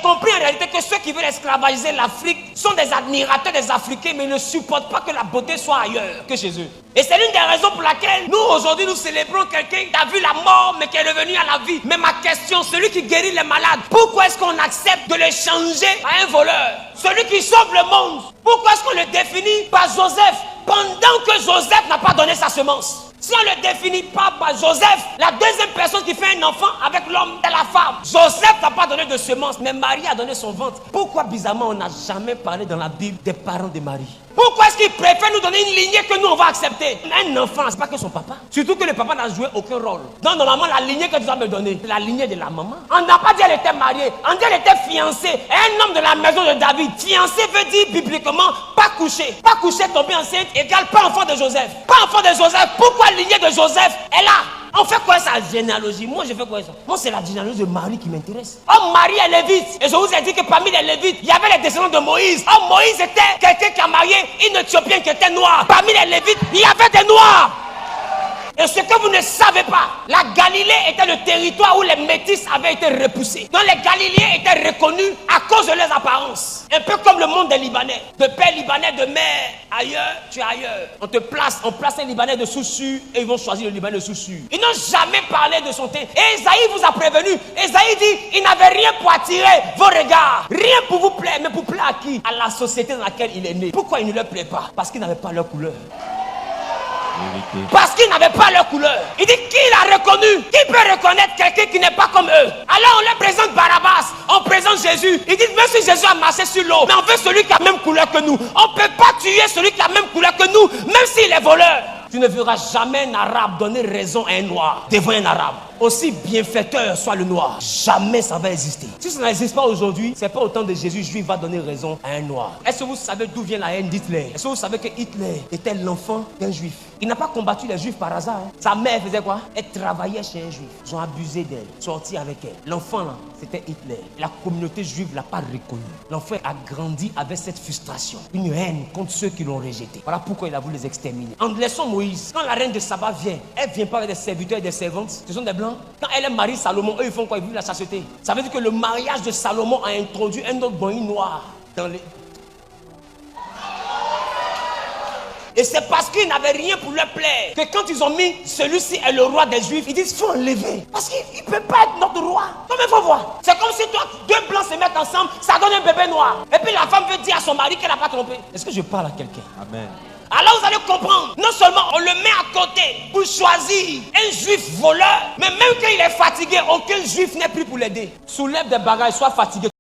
compris en réalité que ceux qui veulent esclavagiser l'Afrique sont des admirateurs des Africains, mais ne supportent pas que la beauté soit ailleurs que chez eux. Et c'est l'une des raisons pour laquelle nous, aujourd'hui, nous célébrons quelqu'un qui a vu la mort, mais qui est revenu à la vie. Mais ma question, celui qui guérit les malades, pourquoi est-ce qu'on accepte de le changer à un voleur? Celui qui sauve le monde, pourquoi est-ce qu'on le définit par Joseph, pendant que Joseph n'a pas donné sa semence? Si on ne le définit pas par Joseph, la deuxième personne qui fait un enfant avec l'homme, c'est la femme. Joseph n'a pas donné de semence, mais Marie a donné son ventre. Pourquoi bizarrement on n'a jamais parlé dans la Bible des parents de Marie? Pourquoi est-ce qu'il préfère nous donner une lignée que nous on va accepter? Un enfant, c'est pas que son papa. Surtout que le papa n'a joué aucun rôle. Donc normalement la lignée que tu dois me donner, c'est la lignée de la maman. On n'a pas dit qu'elle était mariée, on dit qu'elle était fiancée. Un homme de la maison de David. Fiancé veut dire bibliquement pas couché. Pas couché, tomber enceinte égale pas enfant de Joseph. Pas enfant de Joseph. Pourquoi lignée de Joseph est là? On fait quoi ça, généalogie? Moi je fais quoi ça? Moi c'est la généalogie de Marie qui m'intéresse. Oh, Marie est lévite. Et je vous ai dit que parmi les lévites, il y avait les descendants de Moïse. Oh, Moïse était quelqu'un qui a marié une Éthiopienne qui était noire. Parmi les lévites, il y avait des noirs. Et ce que vous ne savez pas, la Galilée était le territoire où les métis avaient été repoussés. Donc les Galiléens étaient reconnus à cause de leurs apparences. Un peu comme le monde des Libanais. De père libanais, de mère ailleurs, tu es ailleurs. On place un Libanais de Soussur et ils vont choisir le Libanais de Soussur. Ils n'ont jamais parlé de son thé. Et Esaïe vous a prévenu. Esaïe dit, il n'avait rien pour attirer vos regards. Rien pour vous plaire, mais pour plaire à qui? À la société dans laquelle il est né. Pourquoi il ne leur plaît pas? Parce qu'il n'avait pas leur couleur. Parce qu'ils n'avaient pas leur couleur. Il dit qui l'a reconnu? Qui peut reconnaître quelqu'un qui n'est pas comme eux? Alors on leur présente Barabbas, on présente Jésus. Il dit même si Jésus a marché sur l'eau, mais on veut celui qui a la même couleur que nous. On ne peut pas tuer celui qui a la même couleur que nous, même s'il est voleur. Tu ne verras jamais un arabe donner raison à un noir devant un arabe. Aussi bienfaiteur soit le noir, jamais ça va exister. Si ça n'existe pas aujourd'hui, c'est pas au temps de Jésus, juif va donner raison à un noir. Est-ce que vous savez d'où vient la haine d'Hitler? Est-ce que vous savez que Hitler était l'enfant d'un juif? Il n'a pas combattu les juifs par hasard. Hein. Sa mère faisait quoi? Elle travaillait chez un juif. Ils ont abusé d'elle, sorti avec elle. L'enfant là, c'était Hitler. La communauté juive ne l'a pas reconnu. L'enfant a grandi avec cette frustration, une haine contre ceux qui l'ont rejeté. Voilà pourquoi il a voulu les exterminer. En laissant Moïse, quand la reine de Saba vient, elle vient pas avec des serviteurs et des servantes. Ce sont des blancs. Quand elle est mariée Salomon, eux ils font quoi? Ils vivent la chasteté. Ça veut dire que le mariage de Salomon a introduit un autre bonnet noir dans les... Et c'est parce qu'ils n'avaient rien pour leur plaire que quand ils ont mis celui-ci est le roi des Juifs, ils disent faut enlever. Parce qu'il ne peut pas être notre roi. Donc il faut voir. C'est comme si toi, deux blancs se mettent ensemble, ça donne un bébé noir. Et puis la femme veut dire à son mari qu'elle n'a pas trompé. Est-ce que je parle à quelqu'un? Amen. Alors vous allez comprendre, non seulement on le met à côté pour choisir un juif voleur, mais même quand il est fatigué, aucun juif n'est plus pour l'aider. Soulève des bagages, sois fatigué.